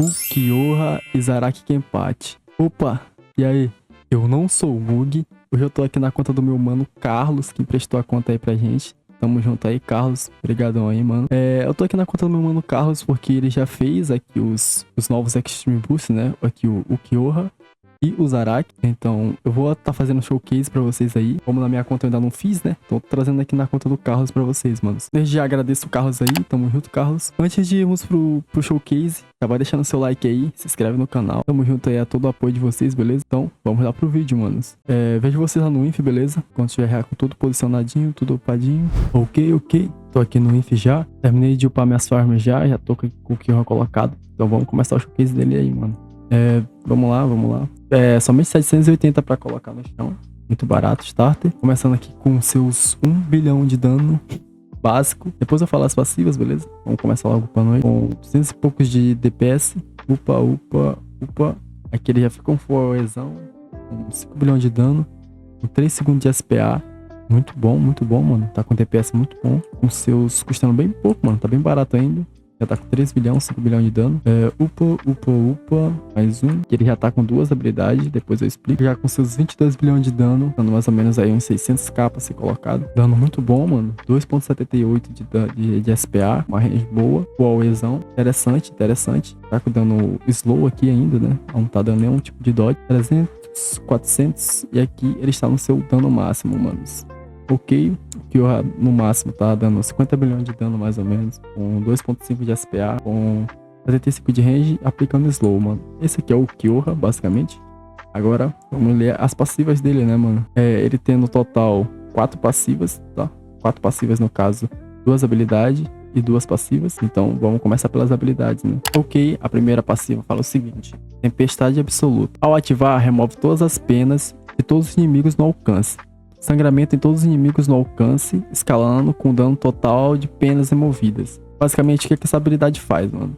Ulquiorra e Zaraki Kenpachi. Opa, e aí? Eu não sou o Mug. Hoje eu tô aqui na conta do meu mano Carlos, que emprestou a conta aí pra gente. Tamo junto aí, Carlos. Obrigadão aí, mano. Eu tô aqui na conta do meu mano Carlos porque ele já fez aqui os novos Extreme Boost, né? Aqui o Ulquiorra e o Zaraki. Então, eu vou estar fazendo showcase pra vocês aí. Como na minha conta eu ainda não fiz, né? Tô trazendo aqui na conta do Carlos pra vocês, manos. Desde já agradeço o Carlos aí. Tamo junto, Carlos. Antes de irmos pro showcase, já vai deixando seu like aí. Se inscreve no canal. Tamo junto aí a todo o apoio de vocês, beleza? Então, vamos lá pro vídeo, manos. Vejo vocês lá no Inf, beleza? Quando estiver com tudo posicionadinho, tudo upadinho. Ok. Tô aqui no Inf já. Terminei de upar minhas farms já. Já tô com o Ulquiorra colocado. Então, vamos começar o showcase dele aí, mano. Vamos lá. Somente 780 pra colocar no chão. Muito barato, starter. Começando aqui com seus 1 bilhão de dano básico. Depois eu falo as passivas, beleza? Vamos começar logo pra noite. Com 200 e poucos de DPS. Upa. Aqui ele já fica com forezão. Com 5 bilhões de dano. Com 3 segundos de SPA. Muito bom, mano. Tá com DPS muito bom. Com seus custando bem pouco, mano. Tá bem barato ainda. Já tá com 3 bilhões, 5 bilhões de dano. Upa. Mais um. Que ele já tá com 2 habilidades. Depois eu explico. Já com seus 22 bilhões de dano. Dando mais ou menos aí uns 600k pra ser colocado. Dano muito bom, mano. 2.78 de SPA. Uma range boa. Huawezão. Interessante. Tá com dano slow aqui ainda, né? Não tá dando nenhum tipo de dodge. 300, 400. E aqui ele está no seu dano máximo, manos. Ok, o Ulquiorra no máximo tá dando 50 bilhões de dano mais ou menos, com 2.5 de SPA, com 75 de range, aplicando slow, mano. Esse aqui é o Ulquiorra, basicamente. Agora, vamos ler as passivas dele, né, mano? Ele tem no total 4 passivas, tá? 4 passivas no caso, 2 habilidades e 2 passivas. Então, vamos começar pelas habilidades, né? Ok, a primeira passiva fala o seguinte: Tempestade Absoluta. Ao ativar, remove todas as penas e todos os inimigos no alcance. Sangramento em todos os inimigos no alcance, escalando com dano total de penas removidas. Basicamente, o que essa habilidade faz, mano?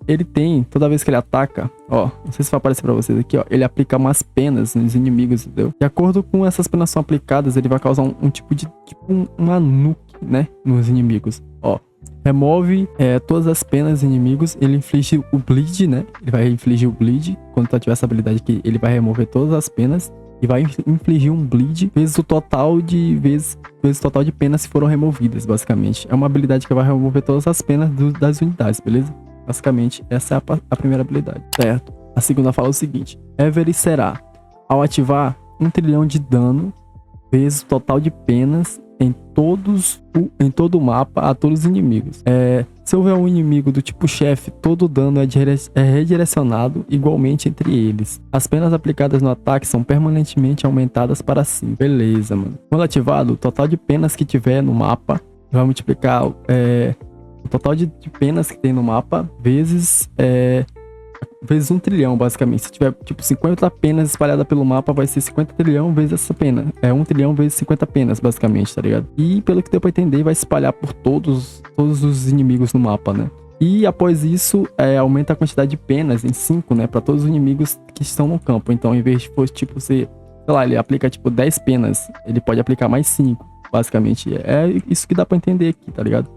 Ele tem, toda vez que ele ataca, ó, não sei se vai aparecer pra vocês aqui, ó, ele aplica umas penas nos inimigos, entendeu? De acordo com essas penas são aplicadas, ele vai causar um tipo de, uma nuke, né, nos inimigos, ó. Remove todas as penas dos inimigos, ele inflige o bleed, né? Ele vai infligir o bleed, quando tiver essa habilidade aqui, ele vai remover todas as penas. E vai infligir um bleed vezes o total de penas que foram removidas, basicamente. É uma habilidade que vai remover todas as penas das unidades, beleza? Basicamente, essa é a primeira habilidade, certo? A segunda fala o seguinte: Every-será. Ao ativar 1 trilhão de dano vezes o total de penas em todo o mapa a todos os inimigos. Se houver um inimigo do tipo chefe, todo o dano é redirecionado igualmente entre eles. As penas aplicadas no ataque são permanentemente aumentadas para 5. Beleza, mano. Quando ativado, o total de penas que tiver no mapa vai multiplicar o total de penas que tem no mapa vezes 1 trilhão, basicamente. Se tiver, tipo, 50 penas espalhadas pelo mapa, vai ser 50 trilhão vezes essa pena. 1 trilhão vezes 50 penas, basicamente, tá ligado? E, pelo que deu pra entender, vai se espalhar por todos os inimigos no mapa, né? E, após isso, aumenta a quantidade de penas em 5, né? Pra todos os inimigos que estão no campo. Então, em vez de fosse, tipo, sei lá, ele aplica, tipo, 10 penas, ele pode aplicar mais 5, basicamente. É isso que dá pra entender aqui, tá ligado?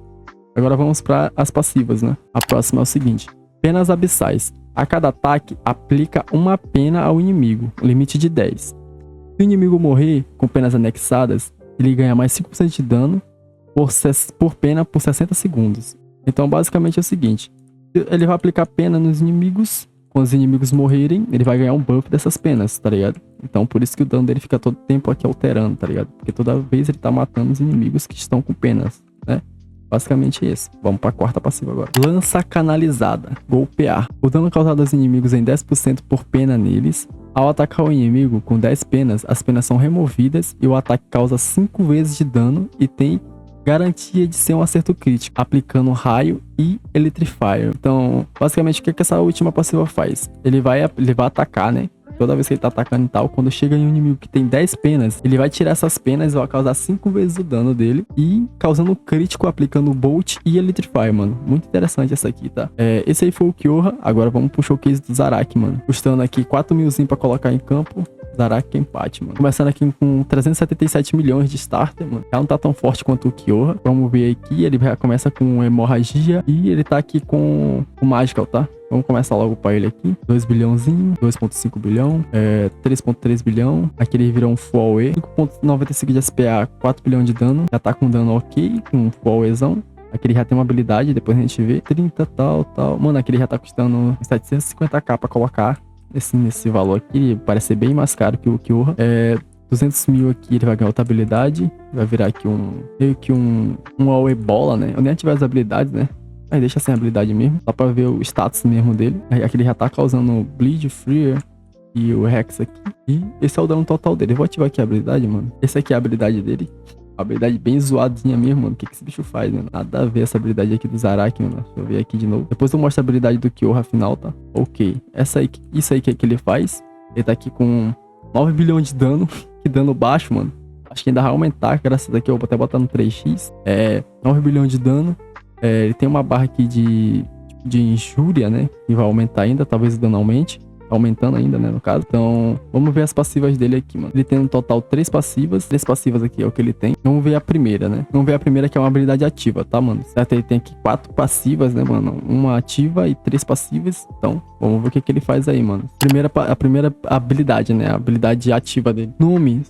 Agora vamos para as passivas, né? A próxima é o seguinte: Penas Abissais. A cada ataque, aplica uma pena ao inimigo, limite de 10. Se o inimigo morrer com penas anexadas, ele ganha mais 5% de dano por pena por 60 segundos. Então, basicamente é o seguinte: ele vai aplicar pena nos inimigos. Quando os inimigos morrerem, ele vai ganhar um buff dessas penas, tá ligado? Então, por isso que o dano dele fica todo tempo aqui alterando, tá ligado? Porque toda vez ele tá matando os inimigos que estão com penas, né? Basicamente isso. Vamos para a quarta passiva agora. Lança Canalizada. Golpear. O dano causado aos inimigos em 10% por pena neles. Ao atacar o inimigo com 10 penas, as penas são removidas e o ataque causa 5 vezes de dano e tem garantia de ser um acerto crítico, aplicando raio e Electrifire. Então, basicamente, o que essa última passiva faz? Ele vai atacar, né? Toda vez que ele tá atacando e tal, quando chega em um inimigo que tem 10 penas, ele vai tirar essas penas e vai causar 5 vezes o dano dele. E causando crítico, aplicando Bolt e Electrify, mano. Muito interessante essa aqui, tá? Esse aí foi o Ulquiorra. Agora vamos pro showcase do Zaraki, mano. Custando aqui 4 milzinho pra colocar em campo. Zaraki Kenpachi, mano. Começando aqui com 377 milhões de starter, mano. Já não tá tão forte quanto o Ulquiorra. Vamos ver aqui. Ele já começa com hemorragia. E ele tá aqui com o Magical, tá? Vamos começar logo pra ele aqui. 2 bilhãozinho, 2.5 bilhão, 3.3 bilhão. Aqui ele virou um Full AOE. 5.95 de SPA, 4 bilhão de dano. Já tá com dano ok, com um Full AOEzão. Aqui ele já tem uma habilidade, depois a gente vê. 30, tal. Mano, aqui ele já tá custando 750k pra colocar nesse valor aqui. Ele parece ser bem mais caro que o Kyoha. 200 mil aqui ele vai ganhar outra habilidade. Vai virar aqui meio que um AOE bola, né? Eu nem ativar as habilidades, né? Aí deixa sem habilidade mesmo, só pra ver o status mesmo dele. Aí aqui ele já tá causando Bleed, Freer e o Rex aqui. E esse é o dano total dele. Eu vou ativar aqui a habilidade, mano. Essa aqui é a habilidade dele. Uma habilidade bem zoadinha mesmo, mano. O que esse bicho faz, mano? Nada a ver essa habilidade aqui do Zaraki, mano. Deixa eu ver aqui de novo. Depois eu mostro a habilidade do Kyoha final, tá? Ok. Isso aí que ele faz. Ele tá aqui com 9 bilhões de dano. Que dano baixo, mano. Acho que ainda vai aumentar, graças a que eu vou até botar no 3x. 9 bilhões de dano. Ele tem uma barra aqui de injúria, né? Que vai aumentar ainda, talvez o dano aumente. Tá aumentando ainda, né, no caso. Então, vamos ver as passivas dele aqui, mano. Ele tem no total 3 passivas. 3 passivas aqui é o que ele tem. Vamos ver a primeira, né? Vamos ver a primeira, que é uma habilidade ativa, tá, mano? Certo? Ele tem aqui 4 passivas, né, mano? Uma ativa e 3 passivas. Então, vamos ver o que ele faz aí, mano. A primeira habilidade, né? A habilidade ativa dele. Nome,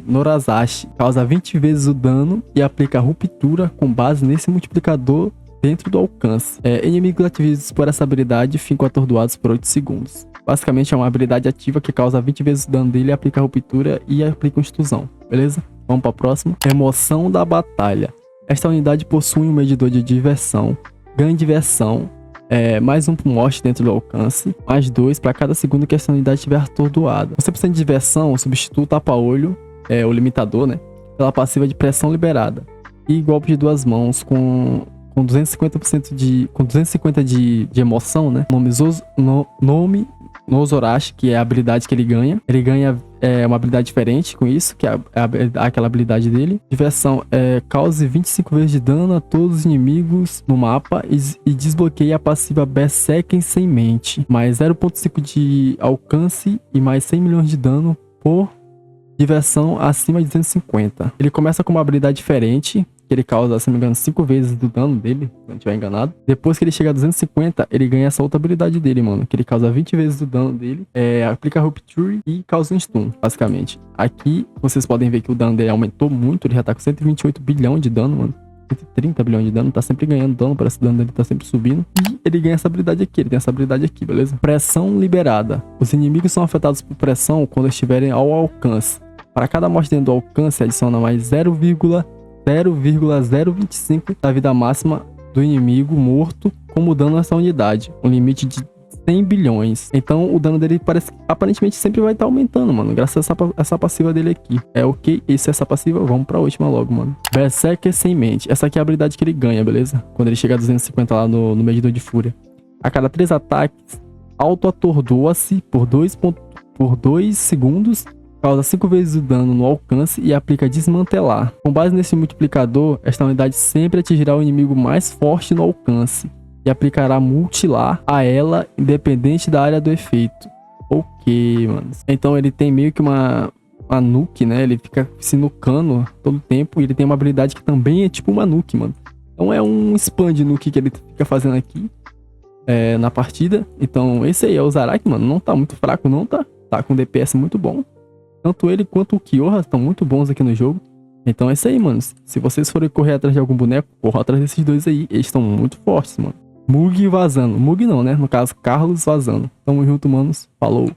Norazashi. Causa 20 vezes o dano e aplica ruptura com base nesse multiplicador dentro do alcance. Inimigos atingidos por essa habilidade ficam atordoados por 8 segundos. Basicamente é uma habilidade ativa que causa 20 vezes o dano dele, aplica ruptura e aplica extrusão. Beleza? Vamos para a próxima. Emoção da batalha. Esta unidade possui um medidor de diversão. Ganha diversão. Mais um pro morte dentro do alcance. Mais 2 para cada segundo que essa unidade estiver atordoada. Você precisa de diversão, substitui o tapa-olho, o limitador, né? Pela passiva de pressão liberada. E golpe de 2 mãos com 250 de emoção, né? Nome Nozorashi, que é a habilidade que ele ganha. Ele ganha uma habilidade diferente com isso, que é aquela habilidade dele. Diversão cause 25 vezes de dano a todos os inimigos no mapa e desbloqueia a passiva Berserker sem mente. Mais 0.5 de alcance e mais 100 milhões de dano por diversão acima de 250. Ele começa com uma habilidade diferente, que ele causa, se não me engano, 5 vezes do dano dele, se não estiver enganado. Depois que ele chega a 250, ele ganha essa outra habilidade dele, mano, que ele causa 20 vezes do dano dele, aplica Rupture e causa um stun, basicamente. Aqui, vocês podem ver que o dano dele aumentou muito, ele já tá com 128 bilhão de dano, mano. 130 bilhões de dano, tá sempre ganhando dano, parece que o dano dele tá sempre subindo. E ele ganha essa habilidade aqui, ele tem essa habilidade aqui, beleza? Pressão liberada. Os inimigos são afetados por pressão quando estiverem ao alcance. Para cada morte dentro do alcance, adiciona mais 0,025 da vida máxima do inimigo morto como dano nessa unidade. Um limite de 100 bilhões. Então o dano dele parece que aparentemente sempre vai estar aumentando, mano. Graças a essa passiva dele aqui. Ok, isso é essa passiva. Vamos pra última logo, mano. Berserker sem mente. Essa aqui é a habilidade que ele ganha, beleza? Quando ele chega a 250 lá no medidor de fúria. A cada 3 ataques, auto-atordoa-se por 2 segundos. Causa 5 vezes o dano no alcance e aplica desmantelar. Com base nesse multiplicador, esta unidade sempre atingirá o inimigo mais forte no alcance e aplicará multilar a ela, independente da área do efeito. Ok, mano. Então ele tem meio que uma nuke, né? Ele fica se nucando todo o tempo e ele tem uma habilidade que também é tipo uma nuke, mano. Então é um spam de nuke que ele fica fazendo aqui na partida. Então esse aí é o Zaraki, mano. Não tá muito fraco não, tá? Tá com DPS muito bom. Tanto ele quanto o Kyoha estão muito bons aqui no jogo. Então é isso aí, mano. Se vocês forem correr atrás de algum boneco, corra atrás desses dois aí. Eles estão muito fortes, mano. Mug vazando. Mug não, né? No caso, Carlos vazando. Tamo junto, manos. Falou.